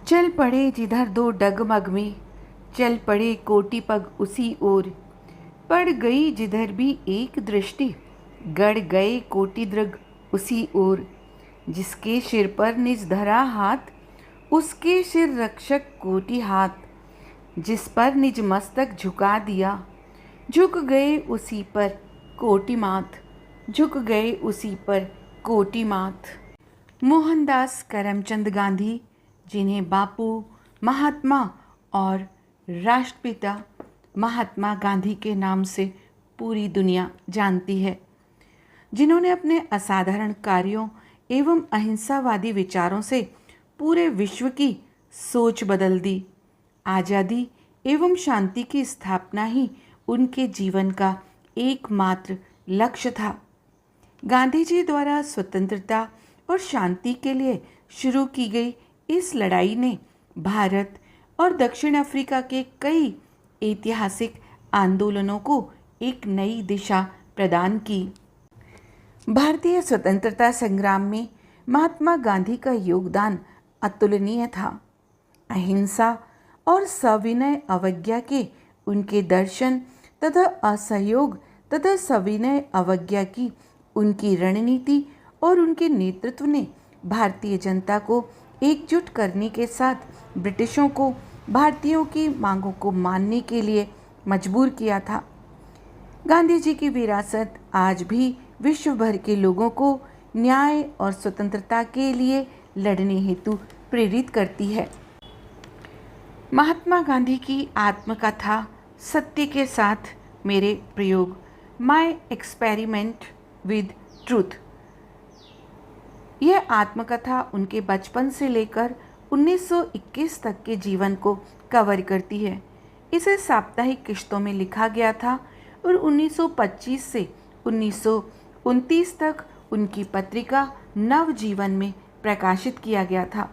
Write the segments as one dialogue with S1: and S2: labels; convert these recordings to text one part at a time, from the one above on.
S1: चल पड़े जिधर दो डगमग में, चल पड़े कोटि पग उसी ओर। पड़ गई जिधर भी एक दृष्टि, गड़ गए कोटि दृग उसी ओर। जिसके सिर पर निज धरा हाथ, उसके सिर रक्षक कोटि हाथ। जिस पर निज मस्तक झुका दिया, झुक गए उसी पर कोटि माथ। झुक गए उसी पर कोटि माथ। मोहनदास करमचंद गांधी, जिन्हें बापू, महात्मा और राष्ट्रपिता महात्मा गांधी के नाम से पूरी दुनिया जानती है, जिन्होंने अपने असाधारण कार्यों एवं अहिंसावादी विचारों से पूरे विश्व की सोच बदल दी। आज़ादी एवं शांति की स्थापना ही उनके जीवन का एकमात्र लक्ष्य था। गांधी जी द्वारा स्वतंत्रता और शांति के लिए शुरू की गई इस लड़ाई ने भारत और दक्षिण अफ्रीका के कई ऐतिहासिक आंदोलनों को एक नई दिशा प्रदान की। भारतीय स्वतंत्रता संग्राम में महात्मा गांधी का योगदान अतुलनीय था। अहिंसा और सविनय अवज्ञा के उनके दर्शन तथा असहयोग तथा सविनय अवज्ञा की उनकी रणनीति और उनके नेतृत्व ने भारतीय जनता को एकजुट करने के साथ ब्रिटिशों को भारतीयों की मांगों को मानने के लिए मजबूर किया था। गांधी जी की विरासत आज भी विश्व भर के लोगों को न्याय और स्वतंत्रता के लिए लड़ने हेतु प्रेरित करती है। महात्मा गांधी की आत्मकथा सत्य के साथ मेरे प्रयोग, माय एक्सपेरिमेंट विद ट्रूथ। यह आत्मकथा उनके बचपन से लेकर 1921 तक के जीवन को कवर करती है। इसे साप्ताहिक किश्तों में लिखा गया था और 1925 से 1929 तक उनकी पत्रिका नवजीवन में प्रकाशित किया गया था।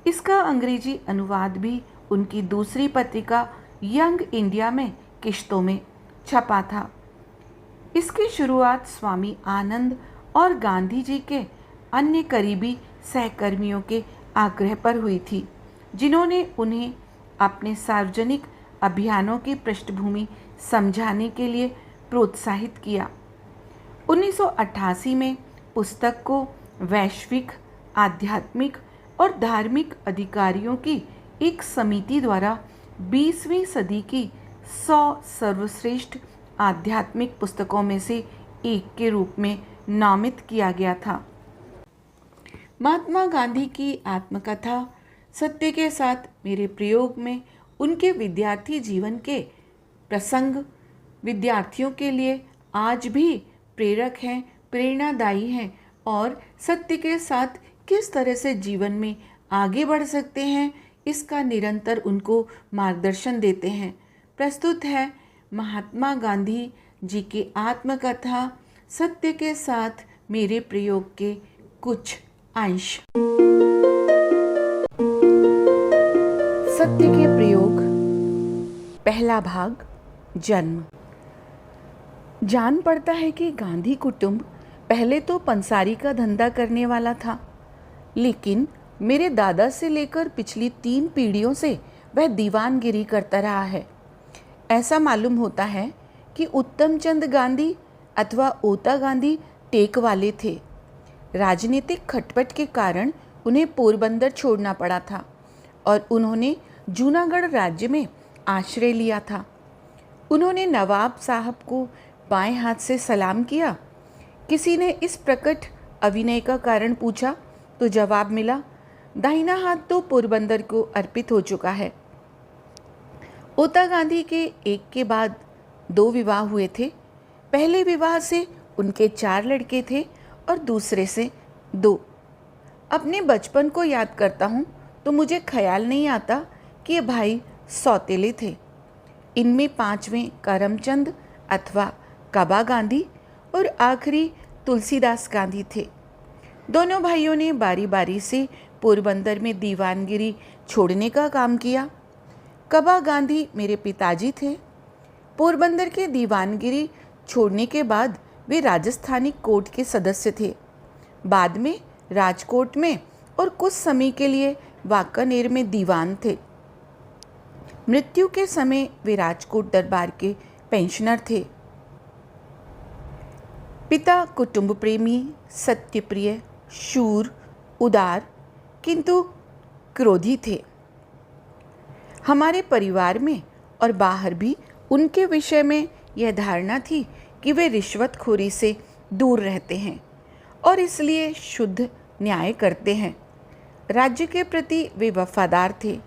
S1: इसका अंग्रेजी अनुवाद भी उनकी दूसरी पत्रिका यंग इंडिया में किश्तों में छपा था। इसकी शुरुआत स्वामी आनंद और गांधी जी के अन्य करीबी सहकर्मियों के आग्रह पर हुई थी, जिन्होंने उन्हें अपने सार्वजनिक अभियानों की पृष्ठभूमि समझाने के लिए प्रोत्साहित किया। 1988 में पुस्तक को वैश्विक आध्यात्मिक और धार्मिक अधिकारियों की एक समिति द्वारा 20वीं सदी की 100 सर्वश्रेष्ठ आध्यात्मिक पुस्तकों में से एक के रूप में नामित किया गया था। महात्मा गांधी की आत्मकथा सत्य के साथ मेरे प्रयोग में उनके विद्यार्थी जीवन के प्रसंग विद्यार्थियों के लिए आज भी प्रेरक हैं, प्रेरणादायी हैं और सत्य के साथ किस तरह से जीवन में आगे बढ़ सकते हैं इसका निरंतर उनको मार्गदर्शन देते हैं। प्रस्तुत है महात्मा गांधी जी की आत्मकथा सत्य के साथ मेरे प्रयोग के कुछ अंश। सत्य के प्रयोग, पहला भाग, जन्म। जान पड़ता है कि गांधी कुटुंब पहले तो पंसारी का धंधा करने वाला था, लेकिन मेरे दादा से लेकर पिछली 3 पीढ़ियों से वह दीवानगिरी करता रहा है। ऐसा मालूम होता है कि उत्तम चंद गांधी अथवा ओता गांधी टेक वाले थे। राजनीतिक खटपट के कारण उन्हें पोरबंदर छोड़ना पड़ा था और उन्होंने जूनागढ़ राज्य में आश्रय लिया था। उन्होंने नवाब साहब को बाएं हाथ से सलाम किया। किसी ने इस प्रकट अभिनय का कारण पूछा तो जवाब मिला, दाहिना हाथ तो पोरबंदर को अर्पित हो चुका है। ओता गांधी के एक के बाद 2 विवाह हुए थे। पहले विवाह से उनके 4 लड़के थे और दूसरे से 2। अपने बचपन को याद करता हूँ तो मुझे ख्याल नहीं आता कि ये भाई सौतेले थे। इनमें 5वें करमचंद अथवा कबा गांधी और आखिरी तुलसीदास गांधी थे। दोनों भाइयों ने बारी बारी से पोरबंदर में दीवानगिरी छोड़ने का काम किया। कबा गांधी मेरे पिताजी थे। पोरबंदर के दीवानगिरी छोड़ने के बाद वे राजस्थानी कोर्ट के सदस्य थे। बाद में राजकोट में और कुछ समय के लिए वांकानेर में दीवान थे। मृत्यु के समय वे राजकोट दरबार के पेंशनर थे। पिता कुटुंब प्रेमी, सत्यप्रिय, शूर, उदार किंतु क्रोधी थे। हमारे परिवार में और बाहर भी उनके विषय में यह धारणा थी कि वे रिश्वतखोरी से दूर रहते हैं और इसलिए शुद्ध न्याय करते हैं। राज्य के प्रति वे वफादार थे।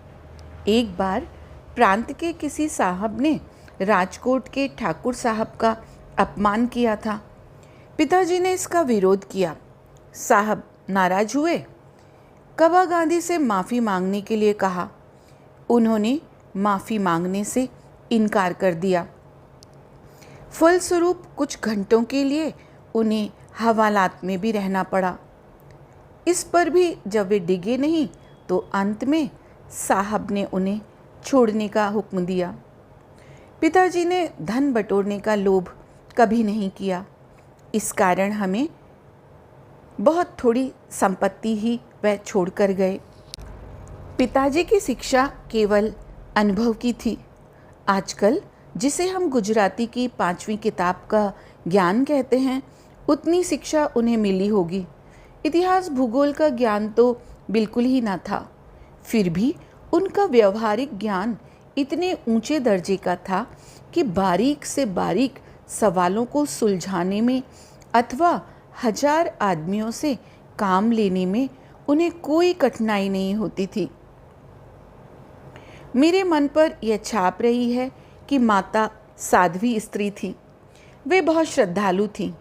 S1: एक बार प्रांत के किसी साहब ने राजकोट के ठाकुर साहब का अपमान किया था। पिताजी ने इसका विरोध किया। साहब नाराज हुए, कबा गांधी से माफ़ी मांगने के लिए कहा। उन्होंने माफ़ी मांगने से इनकार कर दिया। फलस्वरूप कुछ घंटों के लिए उन्हें हवालात में भी रहना पड़ा। इस पर भी जब वे डिगे नहीं तो अंत में साहब ने उन्हें छोड़ने का हुक्म दिया। पिताजी ने धन बटोरने का लोभ कभी नहीं किया। इस कारण हमें बहुत थोड़ी संपत्ति ही वह छोड़कर गए। पिताजी की शिक्षा केवल अनुभव की थी। आजकल जिसे हम गुजराती की 5वीं किताब का ज्ञान कहते हैं, उतनी शिक्षा उन्हें मिली होगी। इतिहास भूगोल का ज्ञान तो बिल्कुल ही ना था। फिर भी उनका व्यवहारिक ज्ञान इतने ऊंचे दर्जे का था कि बारीक से बारीक सवालों को सुलझाने में अथवा 1000 आदमियों से काम लेने में उन्हें कोई कठिनाई नहीं होती थी। मेरे मन पर यह छाप रही है कि माता साध्वी स्त्री थी। वे बहुत श्रद्धालु थीं।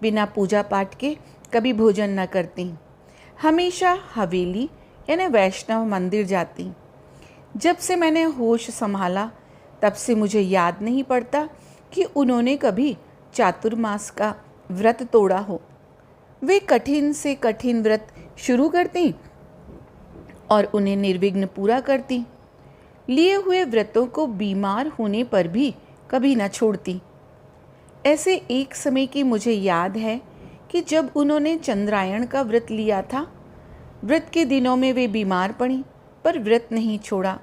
S1: बिना पूजा पाठ के कभी भोजन न करती। हमेशा हवेली यानी वैष्णव मंदिर जाती। जब से मैंने होश संभाला तब से मुझे याद नहीं पड़ता कि उन्होंने कभी चातुर्मास का व्रत तोड़ा हो। वे कठिन से कठिन व्रत शुरू करती और उन्हें निर्विघ्न पूरा करती। लिए हुए व्रतों को बीमार होने पर भी कभी न छोड़ती। ऐसे एक समय की मुझे याद है कि जब उन्होंने चंद्रायण का व्रत लिया था। व्रत के दिनों में वे बीमार पड़ी पर व्रत नहीं छोड़ा।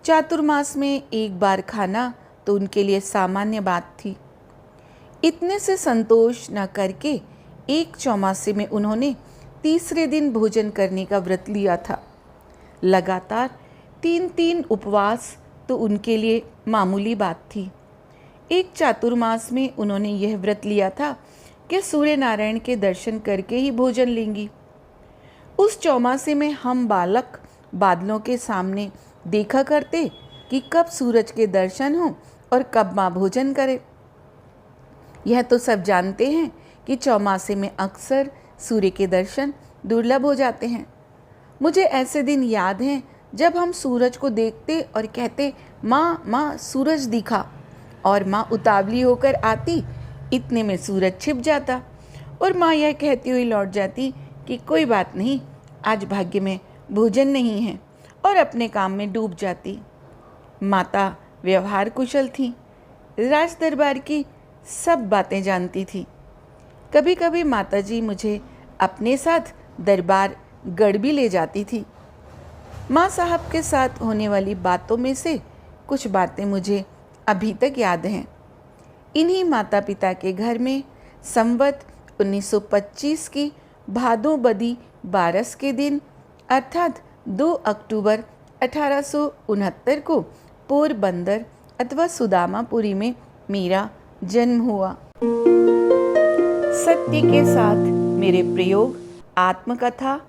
S1: चातुर्मास में एक बार खाना तो उनके लिए सामान्य बात थी। इतने से संतोष न करके एक चौमासे में उन्होंने तीसरे दिन भोजन करने का व्रत लिया था। लगातार 3 उपवास तो उनके लिए मामूली बात थी। एक चातुर्मास में उन्होंने यह व्रत लिया था कि सूर्य नारायण के दर्शन करके ही भोजन लेंगी। उस चौमासे में हम बालक बादलों के सामने देखा करते कि कब सूरज के दर्शन हो और कब माँ भोजन करे। यह तो सब जानते हैं कि चौमासे में अक्सर सूर्य के दर्शन दुर्लभ हो जाते हैं। मुझे ऐसे दिन याद हैं जब हम सूरज को देखते और कहते, माँ माँ सूरज दिखा, और माँ उतावली होकर आती। इतने में सूरज छिप जाता और माँ यह कहती हुई लौट जाती कि कोई बात नहीं, आज भाग्य में भोजन नहीं है, और अपने काम में डूब जाती। माता व्यवहार कुशल थी। राज दरबार की सब बातें जानती थी। कभी कभी माताजी मुझे अपने साथ दरबार गढ़ भी ले जाती थी। माँ साहब के साथ होने वाली बातों में से कुछ बातें मुझे अभी तक याद हैं। इन्हीं माता पिता के घर में संवत 1925 की भादो बदी 12 के दिन अर्थात 2 अक्टूबर 1869 को पोरबंदर अथवा सुदामापुरी में मेरा जन्म हुआ। सत्य के साथ मेरे प्रयोग आत्मकथा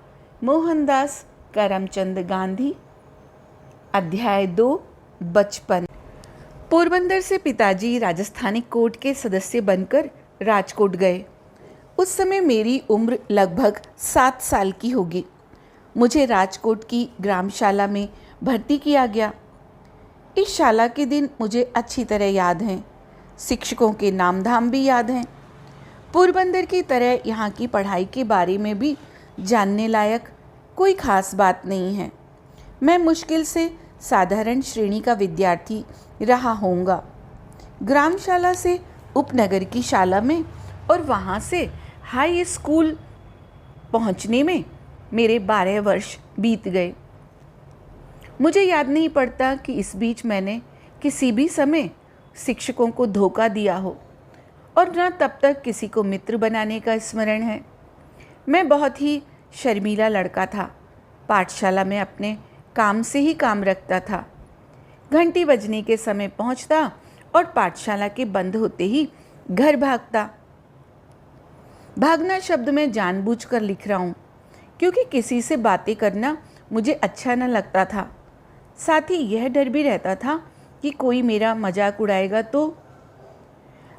S1: मोहनदास करमचंद गांधी। अध्याय 2 बचपन। पोरबंदर से पिताजी राजस्थानी कोर्ट के सदस्य बनकर राजकोट गए। उस समय मेरी उम्र लगभग 7 साल की होगी। मुझे राजकोट की ग्रामशाला में भर्ती किया गया। इस शाला के दिन मुझे अच्छी तरह याद हैं। शिक्षकों के नाम धाम भी याद हैं। पोरबंदर की तरह यहाँ की पढ़ाई के बारे में भी जानने लायक कोई खास बात नहीं है। मैं मुश्किल से साधारण श्रेणी का विद्यार्थी रहा होऊंगा। ग्रामशाला से उपनगर की शाला में और वहाँ से हाई स्कूल पहुँचने में मेरे 12 वर्ष बीत गए। मुझे याद नहीं पड़ता कि इस बीच मैंने किसी भी समय शिक्षकों को धोखा दिया हो, और न तब तक किसी को मित्र बनाने का स्मरण है। मैं बहुत ही शर्मीला लड़का था। पाठशाला में अपने काम से ही काम रखता था। घंटी बजने के समय पहुंचता और पाठशाला के बंद होते ही घर भागता। भागना शब्द मैं जानबूझकर लिख रहा हूँ, क्योंकि किसी से बातें करना मुझे अच्छा न लगता था। साथ ही यह डर भी रहता था कि कोई मेरा मजाक उड़ाएगा तो।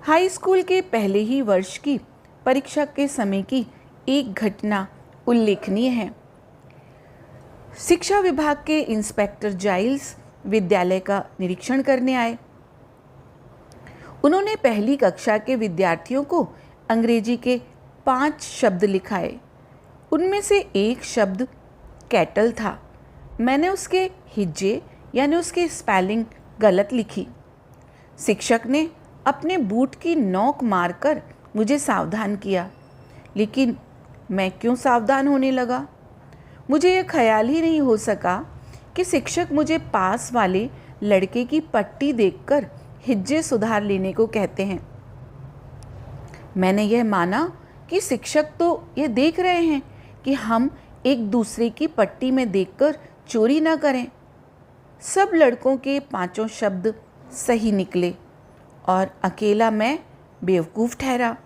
S1: हाई स्कूल के पहले ही वर्ष की परीक्षा के समय की एक घटना उल्लेखनीय है। शिक्षा विभाग के इंस्पेक्टर जाइल्स विद्यालय का निरीक्षण करने आए। उन्होंने पहली कक्षा के विद्यार्थियों को अंग्रेजी के 5 शब्द लिखाए। उनमें से एक शब्द कैटल था। मैंने उसके हिज्जे यानी उसकी स्पेलिंग गलत लिखी। शिक्षक ने अपने बूट की नोक मारकर मुझे सावधान किया, लेकिन मैं क्यों सावधान होने लगा? मुझे यह ख्याल ही नहीं हो सका कि शिक्षक मुझे पास वाले लड़के की पट्टी देखकर हिज्जे सुधार लेने को कहते हैं। मैंने यह माना कि शिक्षक तो ये देख रहे हैं कि हम एक दूसरे की पट्टी में देखकर चोरी ना करें। सब लड़कों के 5 शब्द सही निकले और अकेला मैं बेवकूफ़ ठहरा।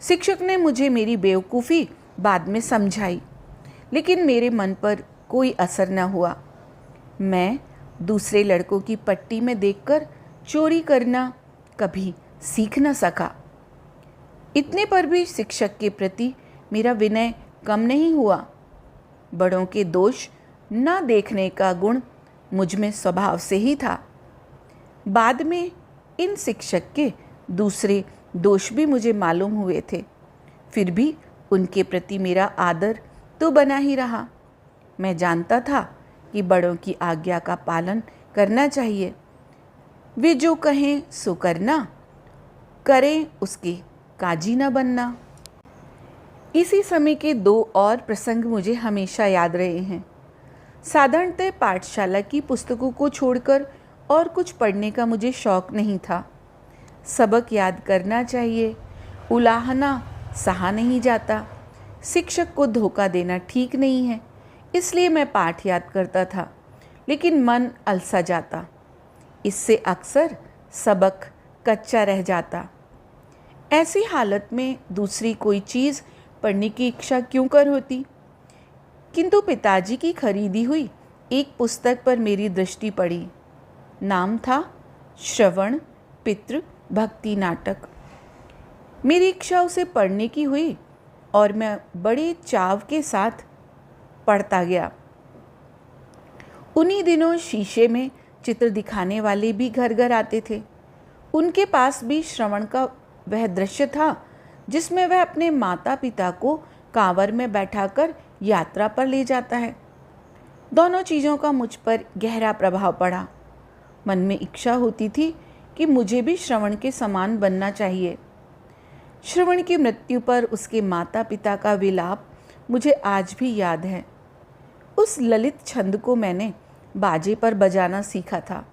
S1: शिक्षक ने मुझे मेरी बेवकूफ़ी बाद में समझाई, लेकिन मेरे मन पर कोई असर न हुआ। मैं दूसरे लड़कों की पट्टी में देखकर चोरी करना कभी सीख न सका। इतने पर भी शिक्षक के प्रति मेरा विनय कम नहीं हुआ। बड़ों के दोष न देखने का गुण मुझ में स्वभाव से ही था। बाद में इन शिक्षक के दूसरे दोष भी मुझे मालूम हुए थे, फिर भी उनके प्रति मेरा आदर तो बना ही रहा। मैं जानता था कि बड़ों की आज्ञा का पालन करना चाहिए। वे जो कहें सो करना, करें उसके काजी न बनना। इसी समय के 2 और प्रसंग मुझे हमेशा याद रहे हैं। साधारणतः पाठशाला की पुस्तकों को छोड़कर और कुछ पढ़ने का मुझे शौक नहीं था। सबक याद करना चाहिए, उलाहना सहा नहीं जाता, शिक्षक को धोखा देना ठीक नहीं है, इसलिए मैं पाठ याद करता था, लेकिन मन अलसा जाता। इससे अक्सर सबक कच्चा रह जाता। ऐसी हालत में दूसरी कोई चीज़ पढ़ने की इच्छा क्यों कर होती? किंतु पिताजी की खरीदी हुई एक पुस्तक पर मेरी दृष्टि पड़ी। नाम था श्रवण पितृ भक्ति नाटक। मेरी इच्छा उसे पढ़ने की हुई और मैं बड़े चाव के साथ पढ़ता गया। उन्हीं दिनों शीशे में चित्र दिखाने वाले भी घर घर आते थे। उनके पास भी श्रवण का वह दृश्य था जिसमें वह अपने माता पिता को कांवर में बैठाकर यात्रा पर ले जाता है। दोनों चीज़ों का मुझ पर गहरा प्रभाव पड़ा। मन में इच्छा होती थी कि मुझे भी श्रवण के समान बनना चाहिए। श्रवण की मृत्यु पर उसके माता पिता का विलाप मुझे आज भी याद है। उस ललित छंद को मैंने बाजे पर बजाना सीखा था।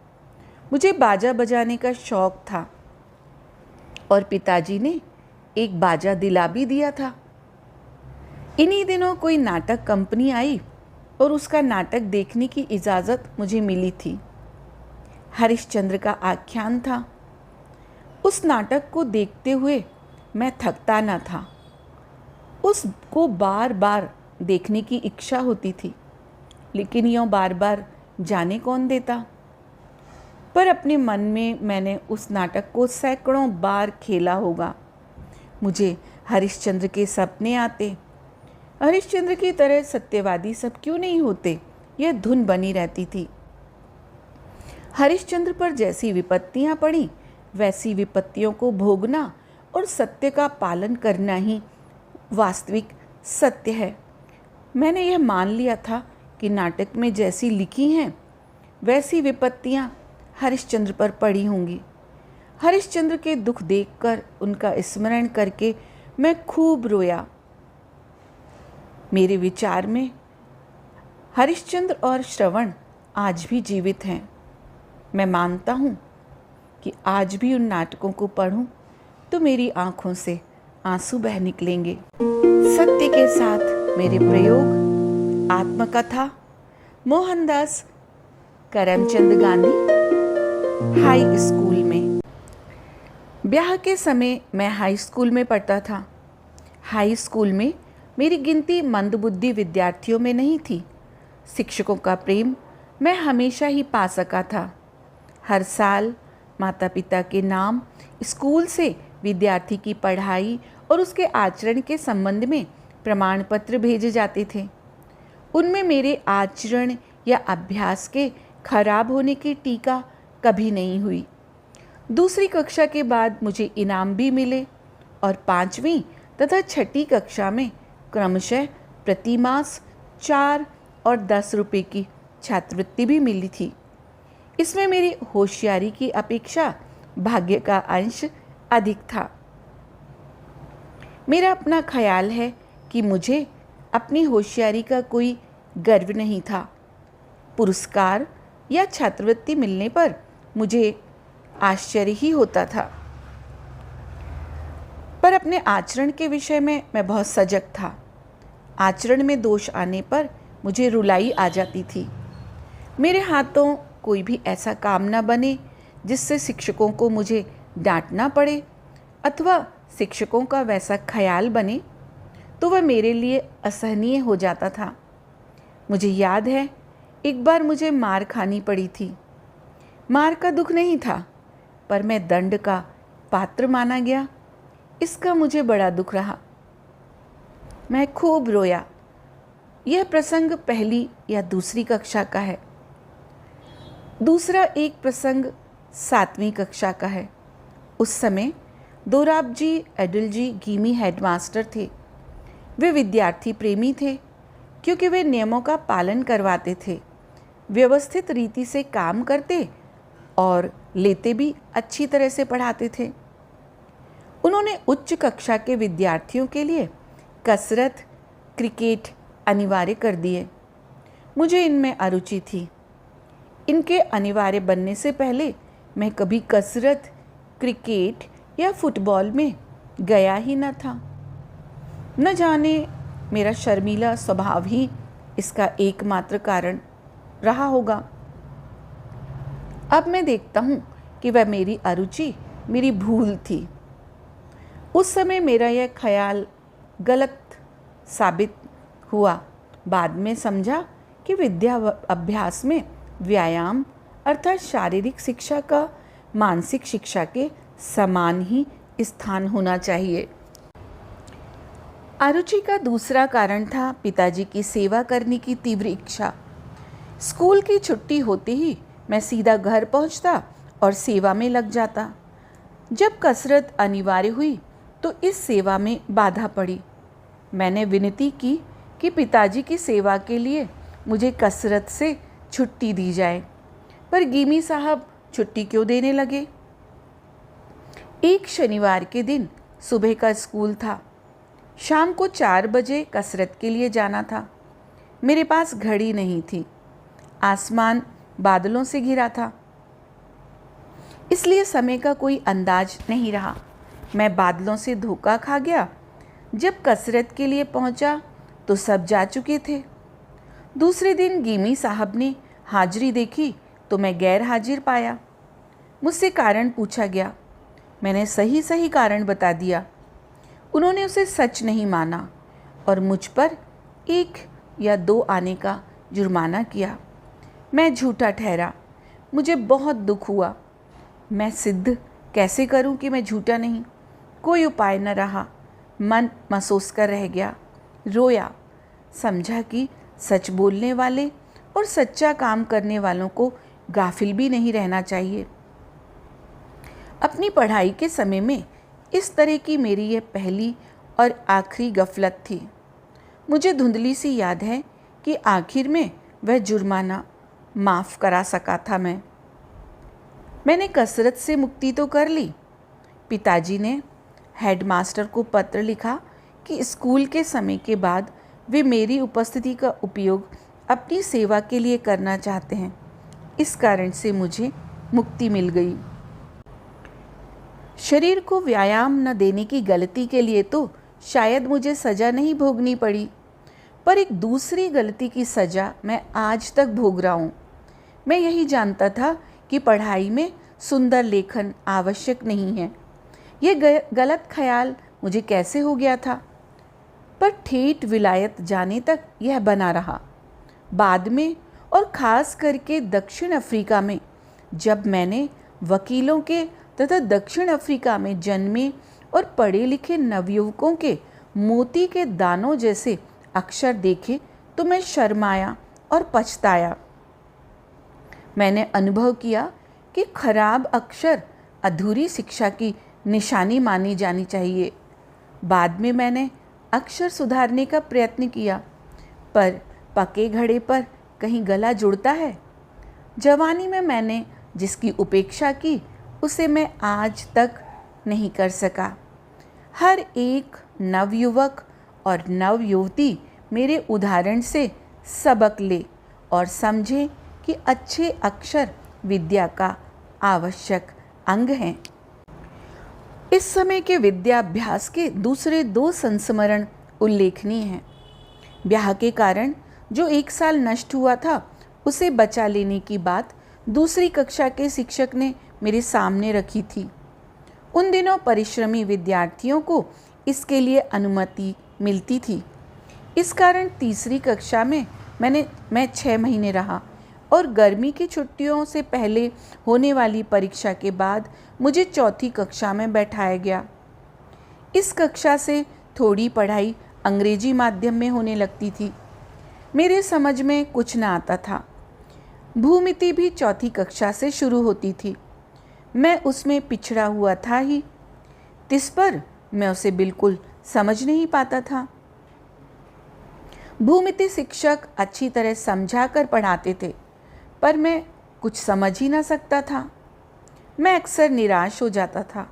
S1: मुझे बाजा बजाने का शौक था और पिताजी ने एक बाजा दिला भी दिया था। इन्हीं दिनों कोई नाटक कंपनी आई और उसका नाटक देखने की इजाज़त मुझे मिली थी। हरिश्चंद्र का आख्यान था। उस नाटक को देखते हुए मैं थकता न था। उसको बार बार देखने की इच्छा होती थी, लेकिन यूँ बार बार जाने कौन देता। पर अपने मन में मैंने उस नाटक को सैकड़ों बार खेला होगा। मुझे हरिश्चंद्र के सपने आते। हरिश्चंद्र की तरह सत्यवादी सब क्यों नहीं होते, यह धुन बनी रहती थी। हरिश्चंद्र पर जैसी विपत्तियां पड़ी, वैसी विपत्तियों को भोगना और सत्य का पालन करना ही वास्तविक सत्य है। मैंने यह मान लिया था कि नाटक में जैसी लिखी हैं वैसी विपत्तियां हरिश्चंद्र पर पड़ी होंगी। हरिश्चंद्र के दुख देखकर, उनका स्मरण करके मैं खूब रोया। मेरे विचार में हरिश्चंद्र और श्रवण आज भी जीवित हैं। मैं मानता हूँ कि आज भी उन नाटकों को पढूं तो मेरी आंखों से आंसू बह निकलेंगे। सत्य के साथ मेरे प्रयोग, आत्मकथा, मोहनदास करमचंद गांधी हाई स्कूल में। ब्याह के समय मैं हाई स्कूल में पढ़ता था। हाई स्कूल में मेरी गिनती मंदबुद्धि विद्यार्थियों में नहीं थी। शिक्षकों का प्रेम मैं हमेशा ही पा सका था। हर साल माता पिता के नाम स्कूल से विद्यार्थी की पढ़ाई और उसके आचरण के संबंध में प्रमाण पत्र भेजे जाते थे। उनमें मेरे आचरण या अभ्यास के खराब होने की टीका कभी नहीं हुई। दूसरी कक्षा के बाद मुझे इनाम भी मिले और 5वीं तथा 6ठी कक्षा में क्रमशः प्रतिमास 4 और 10 रुपये की छात्रवृत्ति भी मिली थी। इसमें मेरी होशियारी की अपेक्षा भाग्य का अंश अधिक था। मेरा अपना ख्याल है कि मुझे अपनी होशियारी का कोई गर्व नहीं था। पुरस्कार या छात्रवृत्ति मिलने पर मुझे आश्चर्य ही होता था, पर अपने आचरण के विषय में मैं बहुत सजग था। आचरण में दोष आने पर मुझे रुलाई आ जाती थी। मेरे हाथों कोई भी ऐसा काम न बने जिससे शिक्षकों को मुझे डांटना पड़े अथवा शिक्षकों का वैसा ख्याल बने तो वह मेरे लिए असहनीय हो जाता था। मुझे याद है एक बार मुझे मार खानी पड़ी थी। मार का दुख नहीं था, पर मैं दंड का पात्र माना गया, इसका मुझे बड़ा दुख रहा। मैं खूब रोया। यह प्रसंग पहली या दूसरी कक्षा का है। दूसरा एक प्रसंग 7वीं कक्षा का है। उस समय दोराबजी एडलजी गीमी हेडमास्टर थे। वे विद्यार्थी प्रेमी थे क्योंकि वे नियमों का पालन करवाते थे, व्यवस्थित रीति से काम करते और लेते भी अच्छी तरह से पढ़ाते थे। उन्होंने उच्च कक्षा के विद्यार्थियों के लिए कसरत, क्रिकेट अनिवार्य कर दिए। मुझे इनमें अरुचि थी। इनके अनिवार्य बनने से पहले मैं कभी कसरत, क्रिकेट या फुटबॉल में गया ही न था। न जाने मेरा शर्मीला स्वभाव ही इसका एकमात्र कारण रहा होगा। अब मैं देखता हूँ कि वह मेरी अरुचि मेरी भूल थी। उस समय मेरा यह ख्याल गलत साबित हुआ। बाद में समझा कि विद्या अभ्यास में व्यायाम अर्थात शारीरिक शिक्षा का मानसिक शिक्षा के समान ही स्थान होना चाहिए। अरुचि का दूसरा कारण था पिताजी की सेवा करने की तीव्र इच्छा। स्कूल की छुट्टी होते ही मैं सीधा घर पहुंचता और सेवा में लग जाता। जब कसरत अनिवार्य हुई तो इस सेवा में बाधा पड़ी। मैंने विनती की कि पिताजी की सेवा के लिए मुझे कसरत से छुट्टी दी जाए, पर गीमी साहब छुट्टी क्यों देने लगे। एक शनिवार के दिन सुबह का स्कूल था। शाम को 4 बजे कसरत के लिए जाना था। मेरे पास घड़ी नहीं थी। आसमान बादलों से घिरा था, इसलिए समय का कोई अंदाज नहीं रहा। मैं बादलों से धोखा खा गया। जब कसरत के लिए पहुंचा तो सब जा चुके थे। दूसरे दिन गीमी साहब ने हाजिरी देखी तो मैं गैर हाजिर पाया। मुझसे कारण पूछा गया। मैंने सही कारण बता दिया। उन्होंने उसे सच नहीं माना और मुझ पर 1 या 2 आने का जुर्माना किया। मैं झूठा ठहरा। मुझे बहुत दुख हुआ। मैं सिद्ध कैसे करूं कि मैं झूठा नहीं। कोई उपाय न रहा। मन महसूस कर रह गया। रोया। समझा कि सच बोलने वाले और सच्चा काम करने वालों को गाफिल भी नहीं रहना चाहिए। अपनी पढ़ाई के समय में इस तरह की मेरी यह पहली और आखिरी गफलत थी। मुझे धुंधली सी याद है कि आखिर में वह जुर्माना माफ़ करा सका था। मैंने कसरत से मुक्ति तो कर ली। पिताजी ने हेडमास्टर को पत्र लिखा कि स्कूल के समय के बाद वे मेरी उपस्थिति का उपयोग अपनी सेवा के लिए करना चाहते हैं। इस कारण से मुझे मुक्ति मिल गई। शरीर को व्यायाम न देने की गलती के लिए तो शायद मुझे सज़ा नहीं भोगनी पड़ी, पर एक दूसरी गलती की सज़ा मैं आज तक भोग रहा हूँ। मैं यही जानता था कि पढ़ाई में सुंदर लेखन आवश्यक नहीं है। यह गलत ख्याल मुझे कैसे हो गया था, पर ठेठ विलायत जाने तक यह बना रहा। बाद में और ख़ास करके दक्षिण अफ्रीका में, जब मैंने वकीलों के तथा दक्षिण अफ्रीका में जन्मे और पढ़े लिखे नवयुवकों के मोती के दानों जैसे अक्षर देखे तो मैं शर्माया और पछताया। मैंने अनुभव किया कि खराब अक्षर अधूरी शिक्षा की निशानी मानी जानी चाहिए। बाद में मैंने अक्षर सुधारने का प्रयत्न किया, पर पके घड़े पर कहीं गला जुड़ता है। जवानी में मैंने जिसकी उपेक्षा की उसे मैं आज तक नहीं कर सका। हर एक नवयुवक और नवयुवती मेरे उदाहरण से सबक ले और समझे कि अच्छे अक्षर विद्या का आवश्यक अंग हैं। इस समय के विद्याभ्यास के दूसरे 2 संस्मरण उल्लेखनीय हैं। ब्याह के कारण जो 1 साल नष्ट हुआ था, उसे बचा लेने की बात दूसरी कक्षा के शिक्षक ने मेरे सामने रखी थी। उन दिनों परिश्रमी विद्यार्थियों को इसके लिए अनुमति मिलती थी। इस कारण तीसरी कक्षा में मैं 6 महीने रहा और गर्मी की छुट्टियों से पहले होने वाली परीक्षा के बाद मुझे चौथी कक्षा में बैठाया गया। इस कक्षा से थोड़ी पढ़ाई अंग्रेजी माध्यम में होने लगती थी। मेरे समझ में कुछ न आता था। भूमिति भी चौथी कक्षा से शुरू होती थी। मैं उसमें पिछड़ा हुआ था ही, तिस पर मैं उसे बिल्कुल समझ नहीं पाता था। भूमिति शिक्षक अच्छी तरह समझा कर पढ़ाते थे, पर मैं कुछ समझ ही ना सकता था। मैं अक्सर निराश हो जाता था।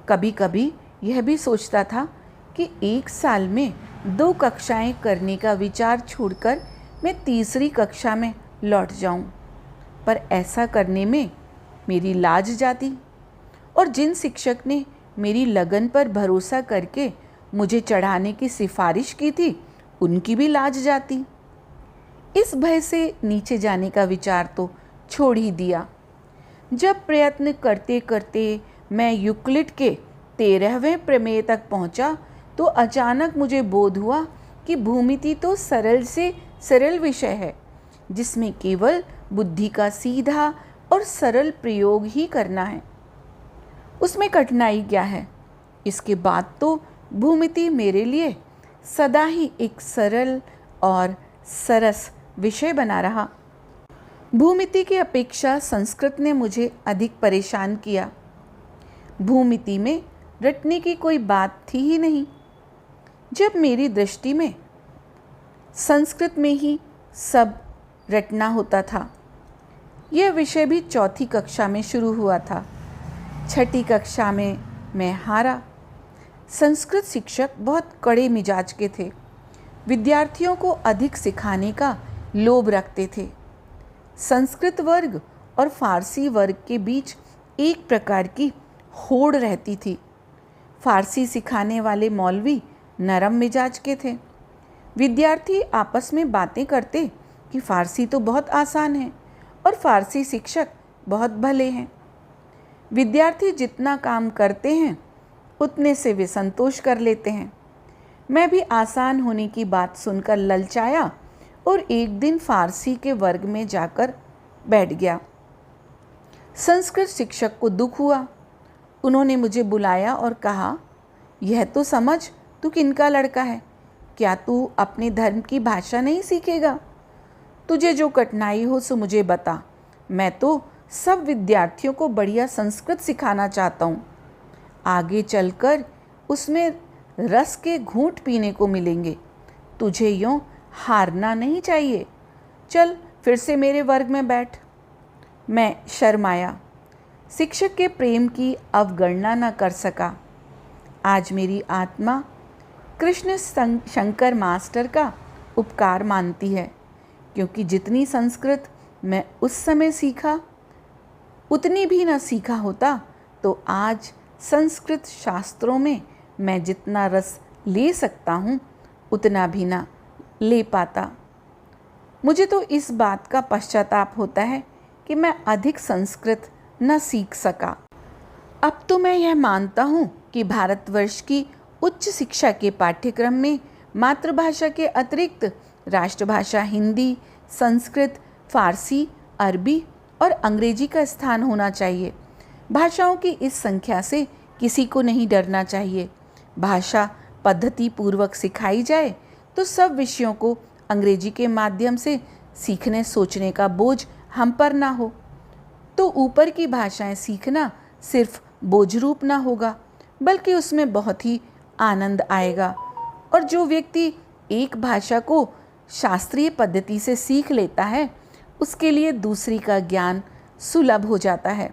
S1: कभी कभी यह भी सोचता था कि 1 साल में 2 कक्षाएं करने का विचार छोड़कर मैं तीसरी कक्षा में लौट जाऊं, पर ऐसा करने में मेरी लाज जाती और जिन शिक्षक ने मेरी लगन पर भरोसा करके मुझे चढ़ाने की सिफारिश की थी, उनकी भी लाज जाती। इस भय से नीचे जाने का विचार तो छोड़ ही दिया। जब प्रयत्न करते करते मैं यूक्लिड के 13वें प्रमेय तक पहुंचा, तो अचानक मुझे बोध हुआ कि भूमिति तो सरल से सरल विषय है, जिसमें केवल बुद्धि का सीधा और सरल प्रयोग ही करना है। उसमें कठिनाई क्या है? इसके बाद तो भूमिति मेरे लिए सदा ही एक सरल और सरस विषय बना रहा। भूमिति की अपेक्षा संस्कृत ने मुझे अधिक परेशान किया। भूमिति में रटने की कोई बात थी ही नहीं, जब मेरी दृष्टि में संस्कृत में ही सब रटना होता था। यह विषय भी चौथी कक्षा में शुरू हुआ था। छठी कक्षा में मैं हारा। संस्कृत शिक्षक बहुत कड़े मिजाज के थे। विद्यार्थियों को अधिक सिखाने का लोभ रखते थे। संस्कृत वर्ग और फारसी वर्ग के बीच एक प्रकार की होड़ रहती थी। फारसी सिखाने वाले मौलवी नरम मिजाज के थे। विद्यार्थी आपस में बातें करते कि फारसी तो बहुत आसान है और फारसी शिक्षक बहुत भले हैं। विद्यार्थी जितना काम करते हैं उतने से वे संतोष कर लेते हैं। मैं भी आसान होने की बात सुनकर ललचाया और एक दिन फारसी के वर्ग में जाकर बैठ गया। संस्कृत शिक्षक को दुख हुआ। उन्होंने मुझे बुलाया और कहा, यह तो समझ तू किनका लड़का है? क्या तू अपने धर्म की भाषा नहीं सीखेगा? तुझे जो कठिनाई हो सो मुझे बता। मैं तो सब विद्यार्थियों को बढ़िया संस्कृत सिखाना चाहता हूँ। आगे चलकर उसमें रस के घूंट पीने को मिलेंगे। तुझे यूँ हारना नहीं चाहिए। चल फिर से मेरे वर्ग में बैठ। मैं शर्माया। शिक्षक के प्रेम की अवगणना न कर सका। आज मेरी आत्मा कृष्ण शंकर मास्टर का उपकार मानती है, क्योंकि जितनी संस्कृत मैं उस समय सीखा उतनी भी न सीखा होता तो आज संस्कृत शास्त्रों में मैं जितना रस ले सकता हूँ उतना भी ना ले पाता। मुझे तो इस बात का पश्चाताप होता है कि मैं अधिक संस्कृत न सीख सका। अब तो मैं यह मानता हूँ कि भारतवर्ष की उच्च शिक्षा के पाठ्यक्रम में मातृभाषा के अतिरिक्त राष्ट्रभाषा हिंदी, संस्कृत, फारसी, अरबी और अंग्रेजी का स्थान होना चाहिए। भाषाओं की इस संख्या से किसी को नहीं डरना चाहिए। भाषा पद्धति पूर्वक सिखाई जाए तो सब विषयों को अंग्रेजी के माध्यम से सीखने सोचने का बोझ हम पर ना हो, तो ऊपर की भाषाएं सीखना सिर्फ बोझ रूप ना होगा, बल्कि उसमें बहुत ही आनंद आएगा। और जो व्यक्ति एक भाषा को शास्त्रीय पद्धति से सीख लेता है उसके लिए दूसरी का ज्ञान सुलभ हो जाता है।